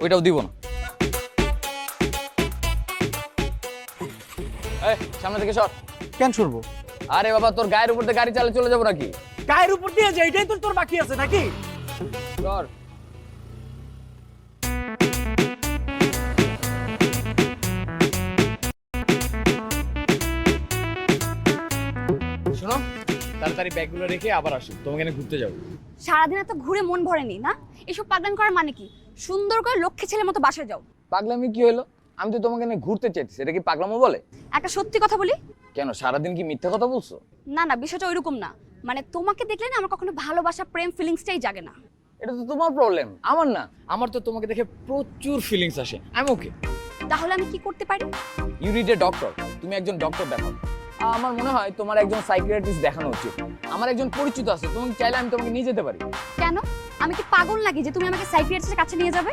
ওইটাও দিব না। এই সামনে থেকে সর। কেন সরবো? আরে বাবা, তোর গায়ের উপর দিয়ে গাড়ি চালিয়ে চলে যাবো নাকি? গায়ের উপর দিয়ে যে এটাই তো তোর বাকি আছে নাকি? সর। শোনো, তাড়াতাড়ি ব্যাগগুলো রেখে আবার আসো, তোমাকে এনে ঘুরতে যাবো। সারাদিন এত ঘুরে মন ভরেনি না? এসব পাগলামি করার মানে কি? সুন্দর করে লক্ষ্মী ছেলের মতো বাসায় যাও। পাগলামি কি হলো? আমি তো তোমাকে এনে ঘুরতে চাইছি, এটা কি পাগলামো বলে? একটা সত্যি কথা বলি। কেন, সারাদিন কি মিথ্যা কথা বলছো? না না, বিষয়টা ওইরকম না। মানে তোমাকে দেখলে না আমার কখনো ভালোবাসা প্রেম ফিলিংসটাই জাগে না। এটা তো তোমার প্রবলেম, আমার না। আমার তো তোমাকে দেখে প্রচুর ফিলিংস আসে। আমি ওকে। তাহলে আমি কি করতে পারি? You need a doctor. তুমি একজন ডক্টর দেখাও। আমার মনে হয় তোমার একজন সাইকিয়াট্রিস্ট দেখানো উচিত। আমার একজন পরিচিত আছে, তুমি চাইলে আমি তোমাকে নিয়ে যেতে পারি। কেন? আমি কি পাগল নাকি যে তুমি আমাকে সাইকিয়াট্রিস্টের কাছে নিয়ে যাবে?